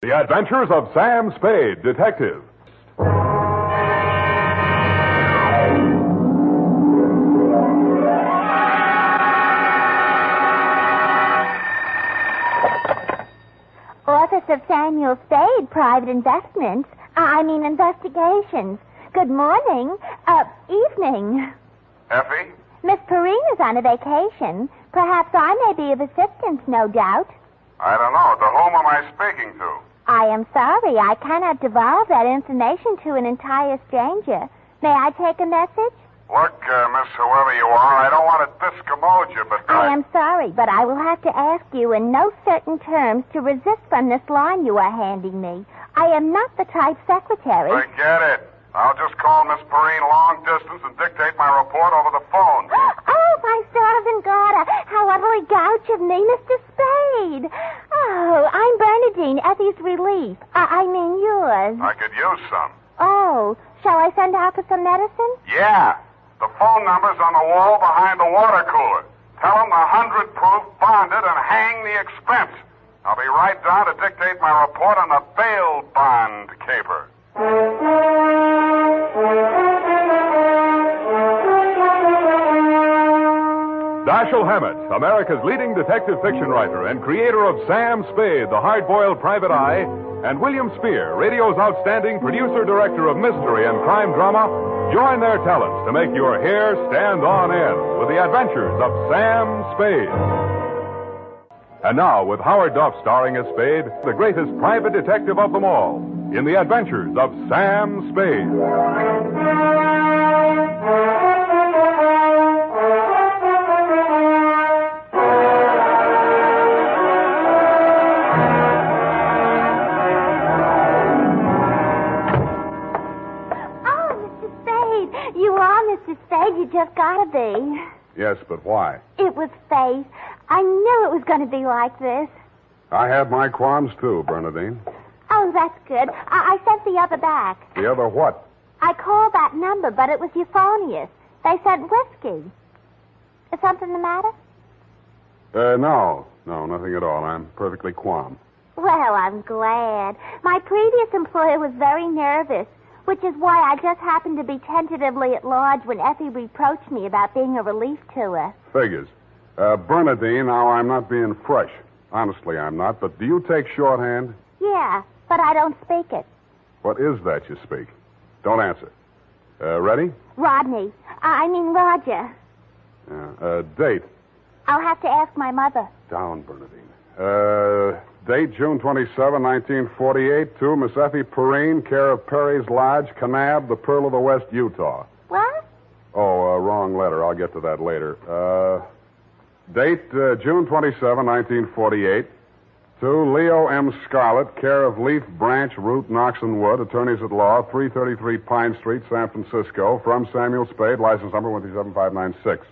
The Adventures of Sam Spade, Detective. Office of Samuel Spade, Private Investigations. Good morning. Evening. Effie? Miss Perrine is on a vacation. Perhaps I may be of assistance, no doubt. I don't know. To whom am I speaking to? I am sorry. I cannot divulge that information to an entire stranger. May I take a message? Look, Miss whoever you are, I don't want to discommode you, but I am sorry, but I will have to ask you in no certain terms to resist from this line you are handing me. I am not the type secretary. Forget it. I'll just call Miss Perrine long distance and dictate my report over the phone. Oh, my servant daughter. How utterly gouch of me, Mr. Spade. Oh, I'm Bernadine, Effie's relief. I mean yours. I could use some. Oh, shall I send out for some medicine? Yeah. The phone number's on the wall behind the water cooler. Tell them the 100 proof bonded and hang the expense. I'll be right down to dictate my report on the bail bond caper. Dashiell Hammett, America's leading detective fiction writer and creator of Sam Spade, the hard-boiled private eye, and William Spear, radio's outstanding producer-director of mystery and crime drama, join their talents to make your hair stand on end with the adventures of Sam Spade. And now, with Howard Duff starring as Spade, the greatest private detective of them all, in the adventures of Sam Spade. You just gotta be. Yes, but why? It was fate. I knew it was going to be like this. I had my qualms, too, Bernadine. Oh, that's good. I sent the other back. The other what? I called that number, but it was euphonious. They said whiskey. Is something the matter? No, nothing at all. I'm perfectly calm. Well, I'm glad. My previous employer was very nervous, which is why I just happened to be tentatively at large when Effie reproached me about being a relief to her. Figures. Bernadine, now I'm not being fresh. Honestly, I'm not. But do you take shorthand? Yeah, but I don't speak it. What is that you speak? Don't answer. Ready? Rodney. I mean Roger. Date. I'll have to ask my mother. Down, Bernadine. Date, June 27, 1948, to Miss Effie Perrine, care of Perry's Lodge, Kanab, the Pearl of the West, Utah. What? Oh, wrong letter. I'll get to that later. Date, June 27, 1948, to Leo M. Scarlett, care of Leaf Branch, Root, Knox and Wood, attorneys at law, 333 Pine Street, San Francisco, from Samuel Spade, license number 137596.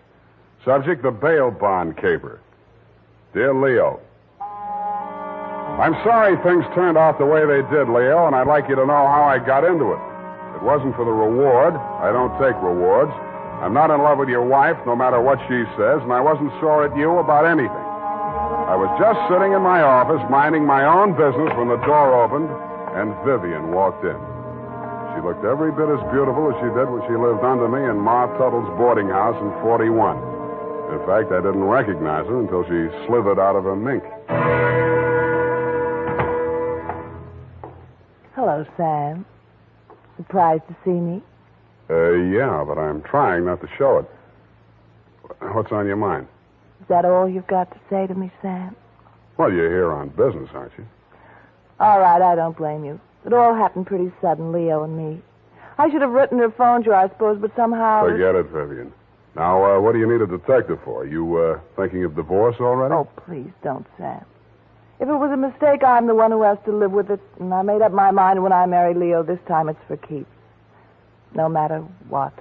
Subject, the bail bond caper. Dear Leo, I'm sorry things turned out the way they did, Leo, and I'd like you to know how I got into it. It wasn't for the reward. I don't take rewards. I'm not in love with your wife, no matter what she says, and I wasn't sore at you about anything. I was just sitting in my office, minding my own business, when the door opened, and Vivian walked in. She looked every bit as beautiful as she did when she lived under me in Ma Tuttle's boarding house in 41. In fact, I didn't recognize her until she slithered out of her mink. Hello, Sam. Surprised to see me? Yeah, but I'm trying not to show it. What's on your mind? Is that all you've got to say to me, Sam? Well, you're here on business, aren't you? All right, I don't blame you. It all happened pretty sudden, Leo and me. I should have written or phoned you, I suppose, but somehow... Forget it, Vivian. Now, what do you need a detective for? You, thinking of divorce already? Oh, please don't, Sam. If it was a mistake, I'm the one who has to live with it. And I made up my mind when I married Leo. This time it's for keeps. No matter what.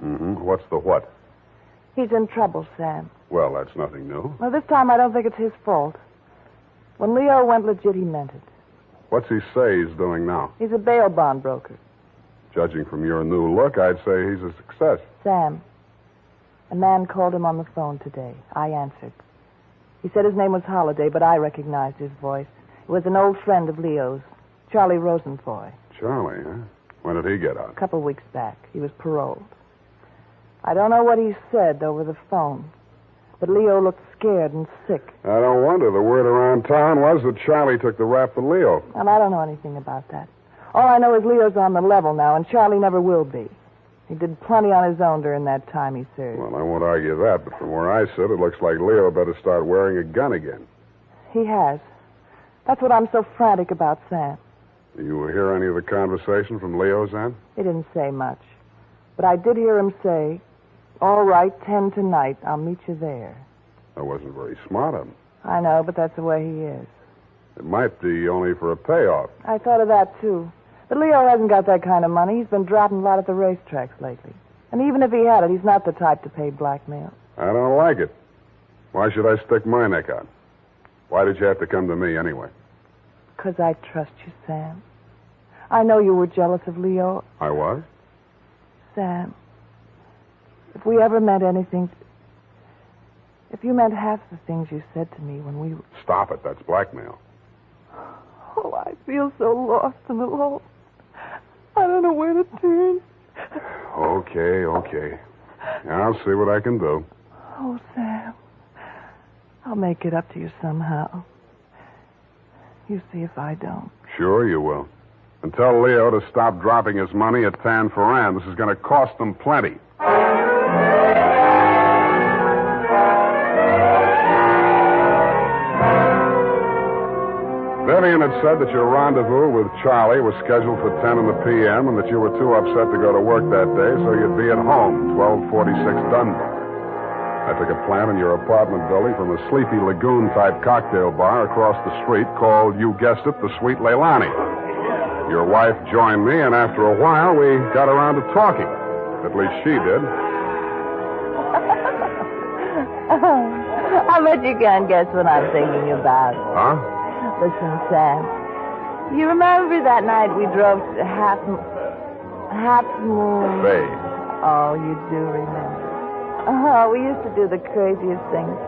Mm-hmm. What's the what? He's in trouble, Sam. Well, that's nothing new. Well, this time I don't think it's his fault. When Leo went legit, he meant it. What's he say he's doing now? He's a bail bond broker. Judging from your new look, I'd say he's a success. Sam, a man called him on the phone today. I answered. He said his name was Holliday, but I recognized his voice. It was an old friend of Leo's. Charlie Rosenfoy. Charlie, huh? When did he get out? A couple weeks back. He was paroled. I don't know what he said over the phone, but Leo looked scared and sick. I don't wonder. The word around town was that Charlie took the rap for Leo. And I don't know anything about that. All I know is Leo's on the level now, and Charlie never will be. He did plenty on his own during that time he served. Well, I won't argue that, but from where I sit, it looks like Leo better start wearing a gun again. He has. That's what I'm so frantic about, Sam. You hear any of the conversation from Leo's end? He didn't say much. But I did hear him say, "All right, 10 tonight. I'll meet you there." That wasn't very smart of him. I know, but that's the way he is. It might be only for a payoff. I thought of that, too. But Leo hasn't got that kind of money. He's been dropping a lot at the racetracks lately. And even if he had it, he's not the type to pay blackmail. I don't like it. Why should I stick my neck out? Why did you have to come to me anyway? 'Cause I trust you, Sam. I know you were jealous of Leo. I was? Sam, if we ever meant anything... If you meant half the things you said to me when we... Stop it. That's blackmail. Oh, I feel so lost and alone. I don't know where to turn. Okay. I'll see what I can do. Oh, Sam. I'll make it up to you somehow. You see if I don't. Sure you will. And tell Leo to stop dropping his money at Tan Ferran. This is going to cost them plenty. Vivian had said that your rendezvous with Charlie was scheduled for 10 in the p.m. and that you were too upset to go to work that day, so you'd be at home, 1246 Dunbar. I took a plant in your apartment building from a Sleepy Lagoon-type cocktail bar across the street called, you guessed it, the Sweet Leilani. Your wife joined me, and after a while, we got around to talking. At least she did. I bet you can't guess what I'm thinking about. Huh? Listen, Sam. You remember that night we drove to Half Moon? Spade. Oh, you do remember. Oh, we used to do the craziest things.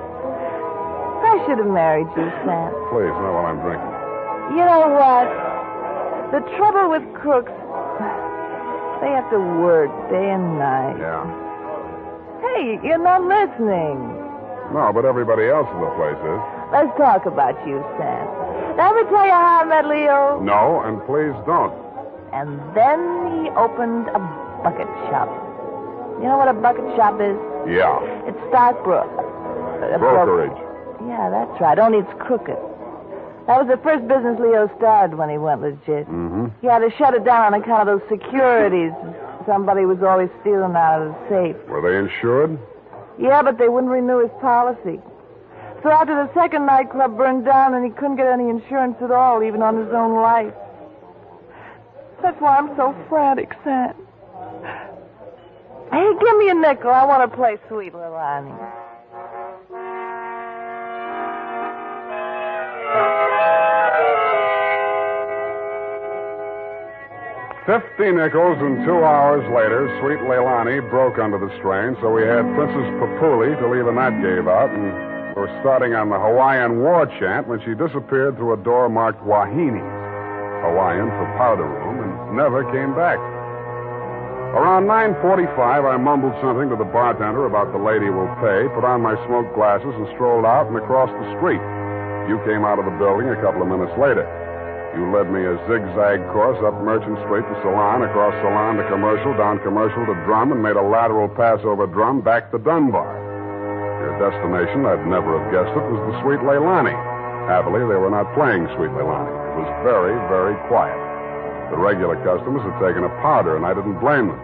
I should have married you, Sam. Please, not while I'm drinking. You know what? The trouble with crooks, they have to work day and night. Yeah. Hey, you're not listening. No, but everybody else in the place is. Let's talk about you, Sam. Did I ever tell you how I met Leo? No, and please don't. And then he opened a bucket shop. You know what a bucket shop is? Yeah. It's stockbrokerage. Brokerage. Yeah, that's right. Only it's crooked. That was the first business Leo started when he went legit. Mm-hmm. He had to shut it down on account of those securities. Somebody was always stealing out of the safe. Were they insured? Yeah, but they wouldn't renew his policy. So after the second nightclub burned down and he couldn't get any insurance at all, even on his own life. That's why I'm so frantic, Sam. Hey, give me a nickel. I want to play Sweet Leilani. $50 and 2 hours later, Sweet Leilani broke under the strain, so we had Princess Papuli till even that gave out, and we were starting on the Hawaiian war chant when she disappeared through a door marked Wahine, Hawaiian for powder room, and never came back. Around 9:45, I mumbled something to the bartender about the lady will pay, put on my smoke glasses, and strolled out and across the street. You came out of the building a couple of minutes later. You led me a zigzag course up Merchant Street to Salon, across Salon to Commercial, down Commercial to Drum, and made a lateral pass over Drum back to Dunbar. Your destination, I'd never have guessed it, was the Sweet Leilani. Happily, they were not playing Sweet Leilani. It was very, very quiet. The regular customers had taken a powder, and I didn't blame them.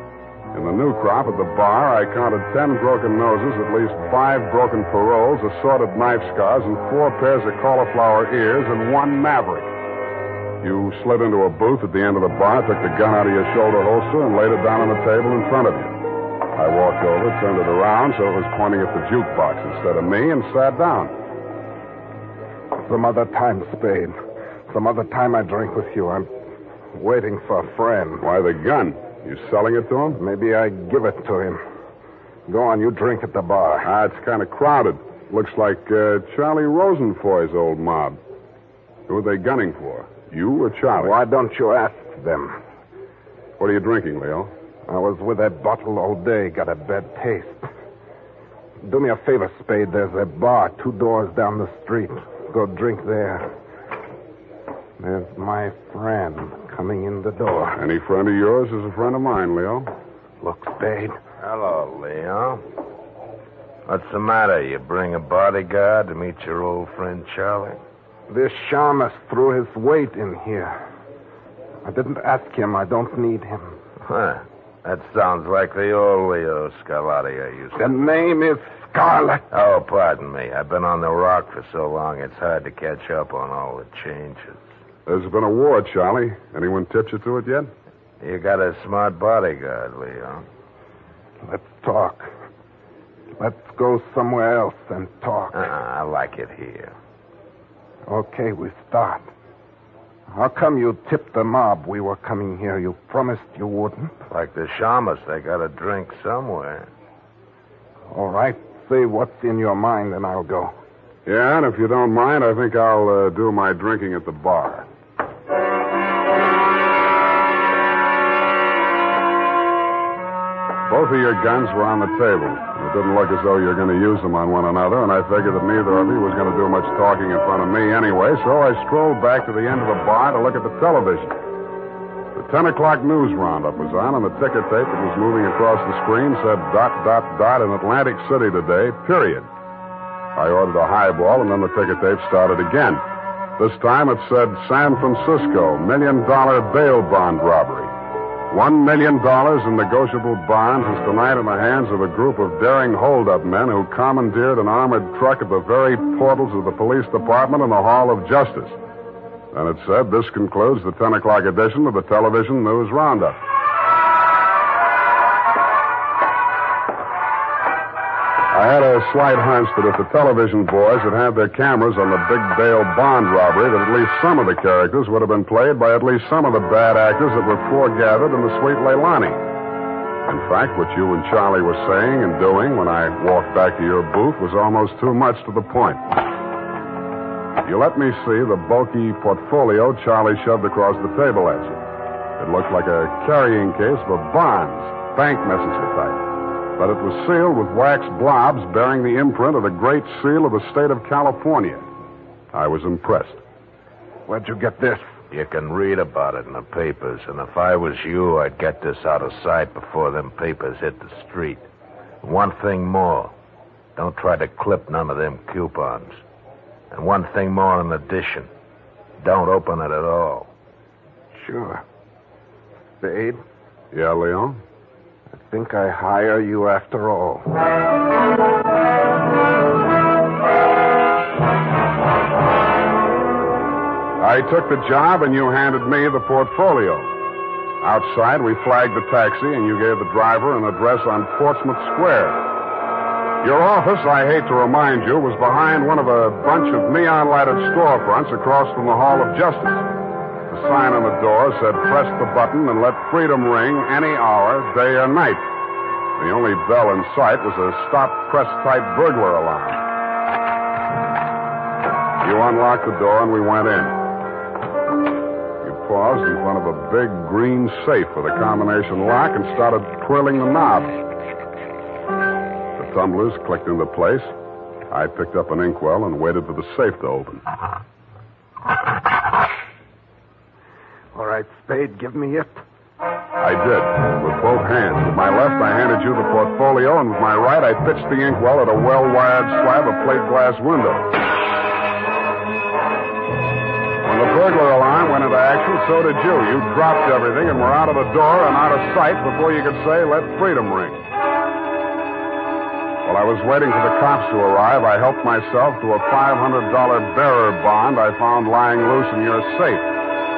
In the new crop at the bar, I counted 10 broken noses, at least 5 broken paroles, assorted knife scars, and 4 pairs of cauliflower ears, and 1 maverick. You slid into a booth at the end of the bar, took the gun out of your shoulder holster, and laid it down on the table in front of you. I walked over, turned it around so it was pointing at the jukebox instead of me, and sat down. Some other time, Spade. Some other time I drink with you. I'm waiting for a friend. Why the gun? You selling it to him? Maybe I give it to him. Go on, you drink at the bar. It's kind of crowded. Looks like Charlie Rosenfoy's old mob. Who are they gunning for? You or Charlie? Why don't you ask them? What are you drinking, Leo? I was with that bottle all day, got a bad taste. Do me a favor, Spade. There's a bar 2 doors down the street. Go drink there. There's my friend coming in the door. Any friend of yours is a friend of mine, Leo. Look, Spade. Hello, Leo. What's the matter? You bring a bodyguard to meet your old friend Charlie? This shamus threw his weight in here. I didn't ask him. I don't need him. Huh. That sounds like the old Leo Scarlatti I used to... The name is Scarlet. Oh, pardon me. I've been on the rock for so long, it's hard to catch up on all the changes. There's been a war, Charlie. Anyone tipped you to it yet? You got a smart bodyguard, Leo. Let's talk. Let's go somewhere else and talk. I like it here. Okay, we start. How come you tipped the mob we were coming here? You promised you wouldn't. Like the shamus, they got a drink somewhere. All right, say what's in your mind and I'll go. Yeah, and if you don't mind, I think I'll do my drinking at the bar. Both of your guns were on the table. It didn't look as though you were going to use them on one another, and I figured that neither of you was going to do much talking in front of me anyway, so I strolled back to the end of the bar to look at the television. The 10 o'clock news roundup was on, and the ticker tape that was moving across the screen said ... in Atlantic City today, period. I ordered a highball, and then the ticker tape started again. This time it said San Francisco, $1 million bail bond robbery. $1 million in negotiable bonds is tonight in the hands of a group of daring hold-up men who commandeered an armored truck at the very portals of the police department in the Hall of Justice. And it said, this concludes the 10 o'clock edition of the television news roundup. I had a slight hunch that if the television boys had had their cameras on the big bail bond robbery, that at least some of the characters would have been played by at least some of the bad actors that were foregathered in the Sweet Leilani. In fact, what you and Charlie were saying and doing when I walked back to your booth was almost too much to the point. You let me see the bulky portfolio Charlie shoved across the table at you. It looked like a carrying case for bonds, bank messenger type. But it was sealed with wax blobs bearing the imprint of the Great Seal of the state of California. I was impressed. Where'd you get this? You can read about it in the papers, and if I was you, I'd get this out of sight before them papers hit the street. One thing more. Don't try to clip none of them coupons. And one thing more in addition. Don't open it at all. Sure. Spade? Yeah, Leon? I think I hire you after all. I took the job and you handed me the portfolio. Outside, we flagged the taxi and you gave the driver an address on Portsmouth Square. Your office, I hate to remind you, was behind one of a bunch of neon-lighted storefronts across from the Hall of Justice. The sign on the door said, press the button and let freedom ring any hour, day or night. The only bell in sight was a stop-press-type burglar alarm. You unlocked the door and we went in. You paused in front of a big green safe with a combination lock and started twirling the knob. The tumblers clicked into place. I picked up an inkwell and waited for the safe to open. All right, Spade, give me it. I did, with both hands. With my left, I handed you the portfolio, and with my right, I pitched the inkwell at a well-wired slab of plate glass window. When the burglar alarm went into action, so did you. You dropped everything and were out of the door and out of sight before you could say, let freedom ring. While I was waiting for the cops to arrive, I helped myself to a $500 bearer bond I found lying loose in your safe.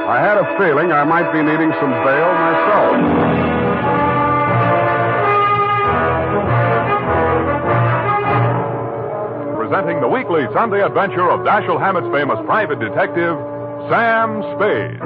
I had a feeling I might be needing some bail myself. Presenting the weekly Sunday adventure of Dashiell Hammett's famous private detective, Sam Spade.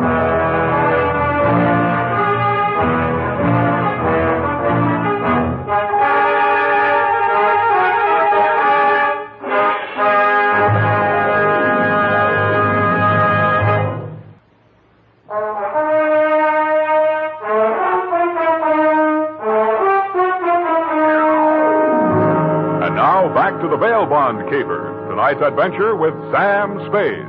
the Bail Bond Caper. Tonight's adventure with Sam Spade.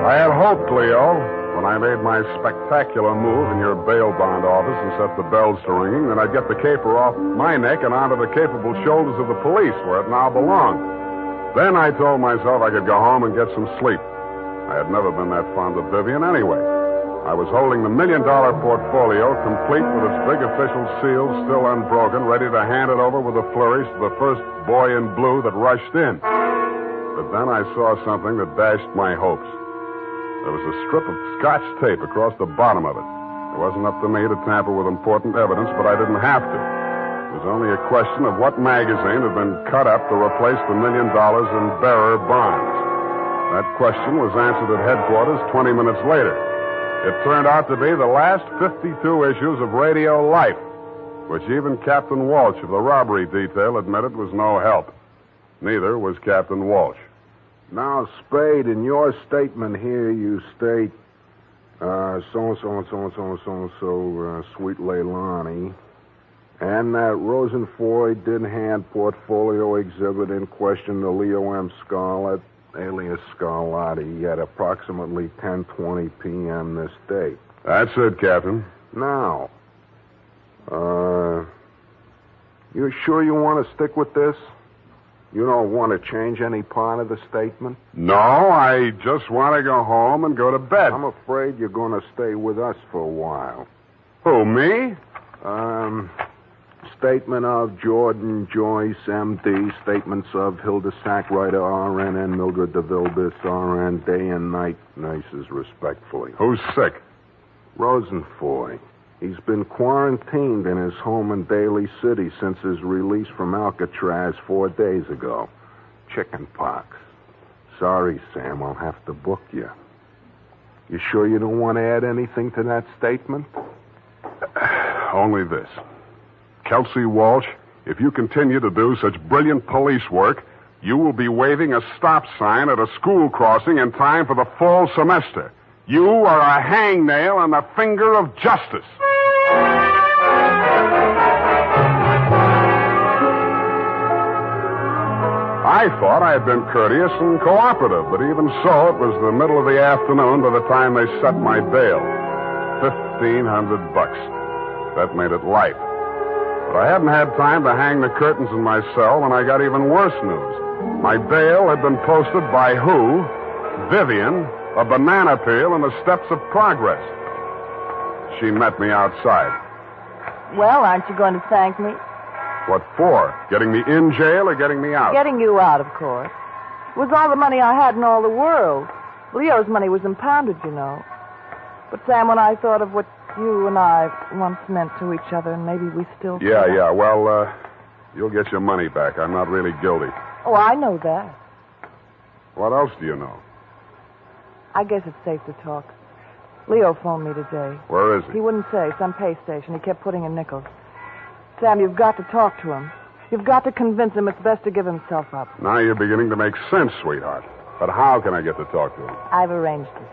I had hoped, Leo, when I made my spectacular move in your bail bond office and set the bells to ringing, that I'd get the caper off my neck and onto the capable shoulders of the police, where it now belonged. Then I told myself I could go home and get some sleep. I had never been that fond of Vivian anyway. I was holding the $1 million portfolio, complete with its big official seal still unbroken, ready to hand it over with a flourish to the first boy in blue that rushed in. But then I saw something that dashed my hopes. There was a strip of Scotch tape across the bottom of it. It wasn't up to me to tamper with important evidence, but I didn't have to. It was only a question of what magazine had been cut up to replace the $1 million in bearer bonds. That question was answered at headquarters 20 minutes later. It turned out to be the last 52 issues of Radio Life, which even Captain Walsh of the robbery detail admitted was no help. Neither was Captain Walsh. Now, Spade, in your statement here, you state, so-and-so and so-and-so and so-and-so, Sweet Leilani, and that Rosenfoy did hand portfolio exhibit in question to Leo M. Scarlett, alias Scarlatti, at approximately 10:20 p.m. this date. That's it, Captain. Now, you sure you want to stick with this? You don't want to change any part of the statement? No, I just want to go home and go to bed. I'm afraid you're going to stay with us for a while. Who, me? Statement of Jordan Joyce, M.D. Statements of Hilda Sackwriter, R.N. and Mildred DeVilbiss, R.N. Day and night nurses, respectfully. Who's sick? Rosenfoy. He's been quarantined in his home in Daly City since his release from Alcatraz 4 days ago. Chicken pox. Sorry, Sam, I'll have to book you. You sure you don't want to add anything to that statement? Only this. Kelsey Walsh, if you continue to do such brilliant police work, you will be waving a stop sign at a school crossing in time for the fall semester. You are a hangnail on the finger of justice. I thought I had been courteous and cooperative, but even so, it was the middle of the afternoon by the time they set my bail. $1,500. That made it light. But I hadn't had time to hang the curtains in my cell when I got even worse news. My bail had been posted by who? Vivian, a banana peel, and the steps of progress. She met me outside. Well, aren't you going to thank me? What for? Getting me in jail or getting me out? Getting you out, of course. It was all the money I had in all the world. Leo's money was impounded, you know. But, Sam, when I thought of what you and I once meant to each other, and maybe we still... Yeah. Well, you'll get your money back. I'm not really guilty. Oh, I know that. What else do you know? I guess it's safe to talk. Leo phoned me today. Where is he? He wouldn't say. Some pay station. He kept putting in nickels. Sam, you've got to talk to him. You've got to convince him it's best to give himself up. Now you're beginning to make sense, sweetheart. But how can I get to talk to him? I've arranged it.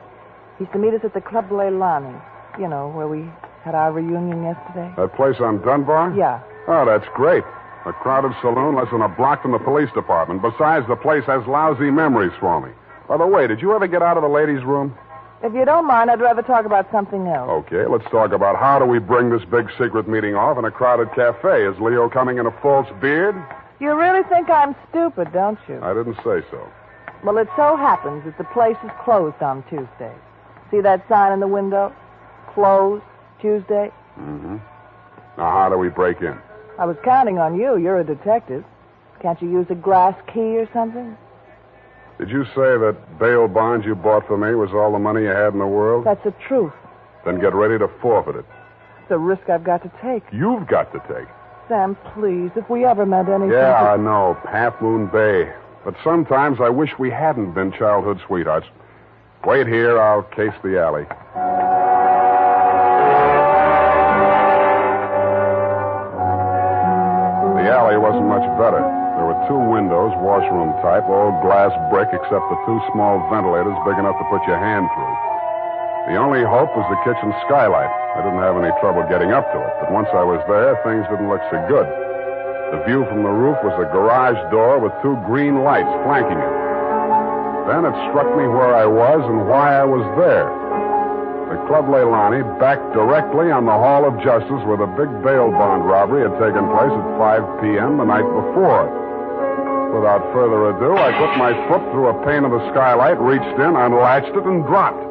He's to meet us at the Club Leilani. You know, where we had our reunion yesterday. That place on Dunbar? Yeah. Oh, that's great. A crowded saloon less than a block from the police department. Besides, the place has lousy memories for me. By the way, did you ever get out of the ladies' room? If you don't mind, I'd rather talk about something else. Okay, let's talk about how do we bring this big secret meeting off in a crowded cafe. Is Leo coming in a false beard? You really think I'm stupid, don't you? I didn't say so. Well, it so happens that the place is closed on Tuesday. See that sign in the window? Closed Tuesday. Mm-hmm. Now, how do we break in? I was counting on you. You're a detective. Can't you use a glass key or something? Did you say that bail bond you bought for me was all the money you had in the world? That's the truth. Then get ready to forfeit it. It's a risk I've got to take. You've got to take. Sam, please, if we ever meant anything... Yeah, I know. Half Moon Bay. But sometimes I wish we hadn't been childhood sweethearts. Wait here. I'll case the alley. The alley wasn't much better. There were 2 windows, washroom type, all glass brick, except the 2 small ventilators big enough to put your hand through. The only hope was the kitchen skylight. I didn't have any trouble getting up to it, but once I was there, things didn't look so good. The view from the roof was a garage door with 2 green lights flanking it. Then it struck me where I was and why I was there. The Club Leilani backed directly on the Hall of Justice where the big bail bond robbery had taken place at 5 p.m. the night before. Without further ado, I put my foot through a pane of the skylight, reached in, unlatched it, and dropped.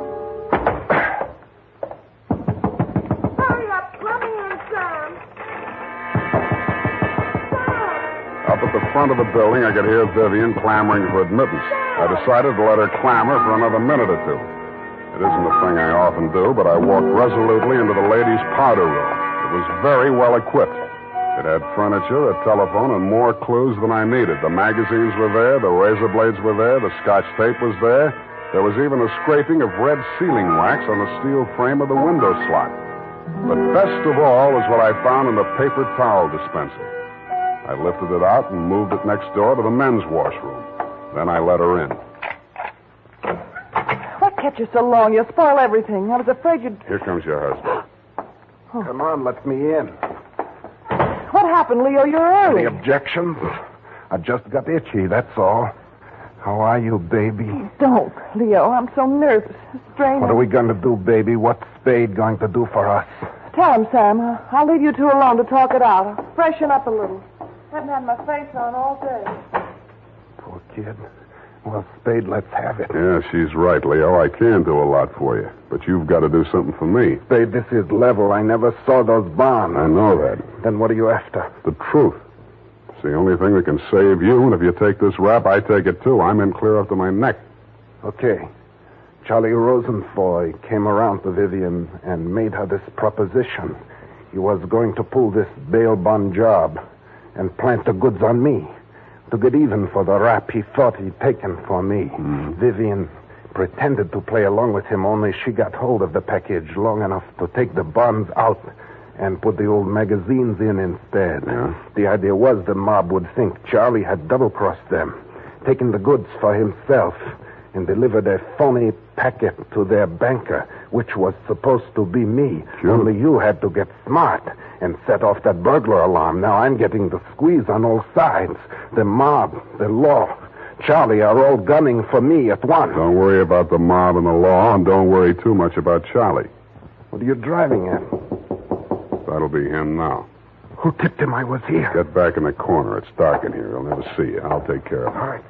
Hurry up, let me in, Sam. Up at the front of the building, I could hear Vivian clamoring for admittance. I decided to let her clamor for another minute or two. It isn't a thing I often do, but I walked resolutely into the ladies' powder room. It was very well equipped. It had furniture, a telephone, and more clues than I needed. The magazines were there, the razor blades were there, the Scotch tape was there. There was even a scraping of red sealing wax on the steel frame of the window slot. But best of all was what I found in the paper towel dispenser. I lifted it out and moved it next door to the men's washroom. Then I let her in. What kept you so long? You'll spoil everything. I was afraid you'd... Here comes your husband. Come on, let me in. What happened, Leo? You're early. Any objections? I just got itchy, that's all. How are you, baby? Don't, Leo. I'm so nervous. Straining. What are we going to do, baby? What's Spade going to do for us? Tell him, Sam. I'll leave you two alone to talk it out. I'll freshen up a little. Haven't had my face on all day. Poor kid. Well, Spade, let's have it. Yeah, she's right, Leo. I can do a lot for you. But you've got to do something for me. Spade, this is level. I never saw those bonds. I know that. Then what are you after? The truth. It's the only thing that can save you, and if you take this rap, I take it too. I'm in clear up to my neck. Okay. Charlie Rosenfoy came around to Vivian and made her this proposition. He was going to pull this bail bond job and plant the goods on me to get even for the rap he thought he'd taken for me. Vivian pretended to play along with him, only she got hold of the package long enough to take the bonds out and put the old magazines in instead. Yeah. The idea was the mob would think Charlie had double-crossed them, taken the goods for himself, and delivered a phony packet to their banker, which was supposed to be me. Sure. Only you had to get smart and set off that burglar alarm. Now I'm getting the squeeze on all sides. The mob, the law, Charlie are all gunning for me at once. Don't worry about the mob and the law, and don't worry too much about Charlie. What are you driving at? That'll be him now. Who tipped him I was here? Get back in the corner. It's dark in here. He'll never see you. I'll take care of him. All right.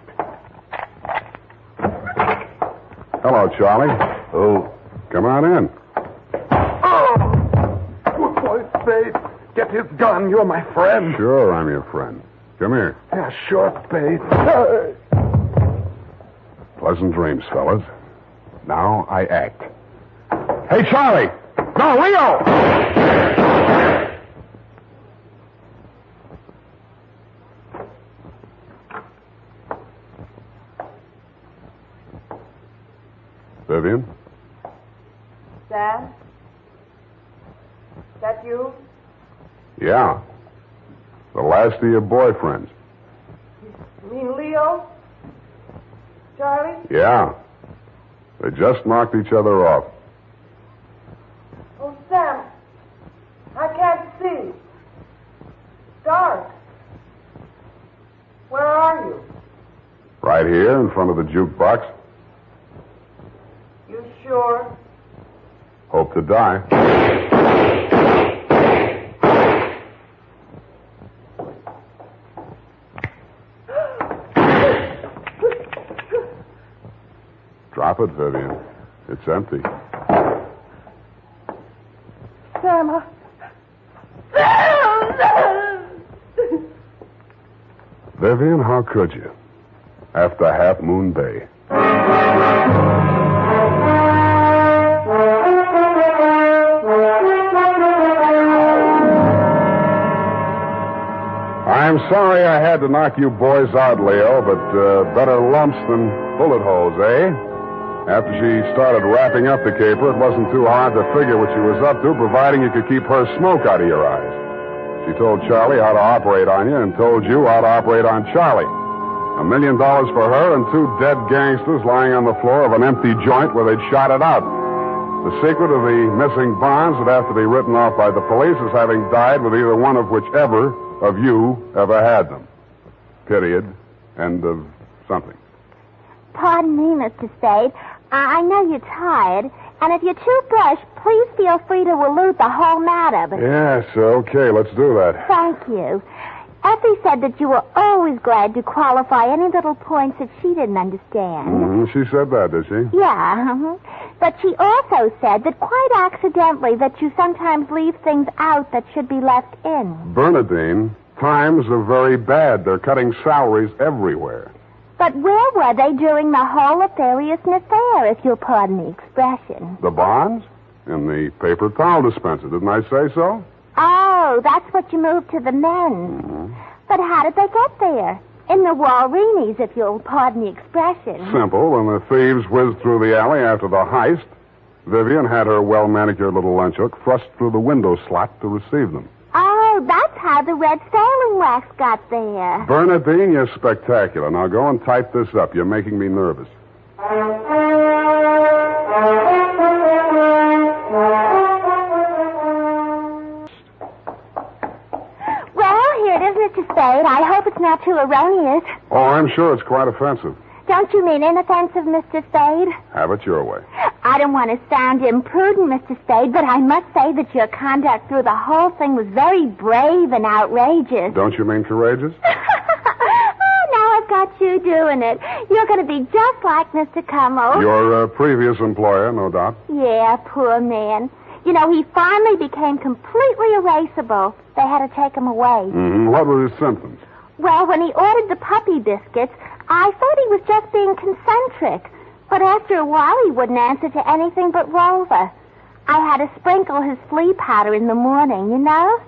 Hello, Charlie. Who? Come on in. Oh! Good boy, Spade. Get his gun. You're my friend. Sure, I'm your friend. Come here. Yeah, sure, Spade. Pleasant dreams, fellas. Now I act. Hey, Charlie! No, Leo! Vivian? Sam? That you? Yeah. The last of your boyfriends. You mean Leo? Charlie? Yeah. They just knocked each other off. Oh, Sam. I can't see. Dark. Where are you? Right here in front of the jukebox. You sure? Hope to die. Drop it, Vivian. It's empty. Sam, Vivian, how could you? After Half Moon Bay. I'm sorry I had to knock you boys out, Leo, but better lumps than bullet holes, eh? After she started wrapping up the caper, it wasn't too hard to figure what she was up to, providing you could keep her smoke out of your eyes. She told Charlie how to operate on you and told you how to operate on Charlie. $1 million for her and 2 dead gangsters lying on the floor of an empty joint where they'd shot it out. The secret of the missing bonds would have to be written off by the police as having died with either one of whichever of you ever had them. Period. End of something. Pardon me, Mr. Spade. I know you're tired, and if you're too brushed, please feel free to allude the whole matter. But... Yes, okay, let's do that. Thank you. Effie said that you were always glad to qualify any little points that she didn't understand. Mm-hmm. She said that, did she? Yeah. But she also said that quite accidentally that you sometimes leave things out that should be left in. Bernadine, times are very bad. They're cutting salaries everywhere. But where were they during the whole nefarious affair, if you'll pardon the expression? The bonds? In the paper towel dispenser. Didn't I say so? Oh, that's what you moved to the men's. Mm-hmm. But how did they get there? In the Walreenies, if you'll pardon the expression. Simple. When the thieves whizzed through the alley after the heist, Vivian had her well-manicured little lunch hook thrust through the window slot to receive them. Oh, that's how the red sailing wax got there. Bernadine, you're spectacular. Now go and type this up. You're making me nervous. Mr. Spade, I hope it's not too erroneous. Oh, I'm sure it's quite offensive. Don't you mean inoffensive, Mr. Spade? Have it your way. I don't want to sound imprudent, Mr. Spade, but I must say that your conduct through the whole thing was very brave and outrageous. Don't you mean courageous? Oh, now I've got you doing it. You're going to be just like Mr. Cummel. Your previous employer, no doubt. Yeah, poor man. You know, he finally became completely erasable. They had to take him away. Mm-hmm. What were his symptoms? Well, when he ordered the puppy biscuits, I thought he was just being concentric. But after a while, he wouldn't answer to anything but Rover. I had to sprinkle his flea powder in the morning, you know?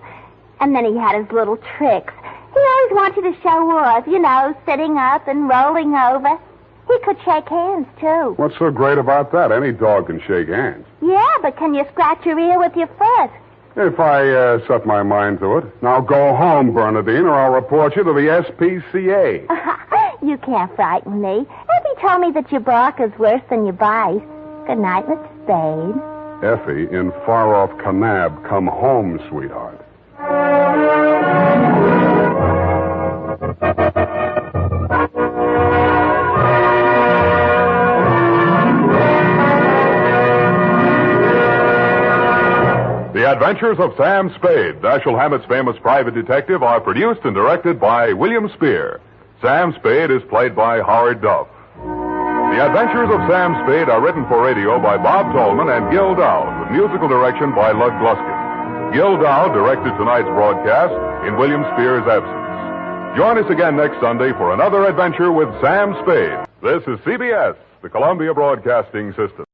And then he had his little tricks. He always wanted to show off, you know, sitting up and rolling over. He could shake hands, too. What's so great about that? Any dog can shake hands. Yeah, but can you scratch your ear with your foot? If I set my mind to it. Now go home, Bernadine, or I'll report you to the SPCA. You can't frighten me. Effie told me that your bark is worse than your bite. Good night, Mr. Spade. Effie, in far-off Kanab, come home, sweetheart. The Adventures of Sam Spade, Dashiell Hammett's famous private detective, are produced and directed by William Spear. Sam Spade is played by Howard Duff. The Adventures of Sam Spade are written for radio by Bob Tolman and Gil Dowd, with musical direction by Lud Gluskin. Gil Dowd directed tonight's broadcast in William Spear's absence. Join us again next Sunday for another adventure with Sam Spade. This is CBS, the Columbia Broadcasting System.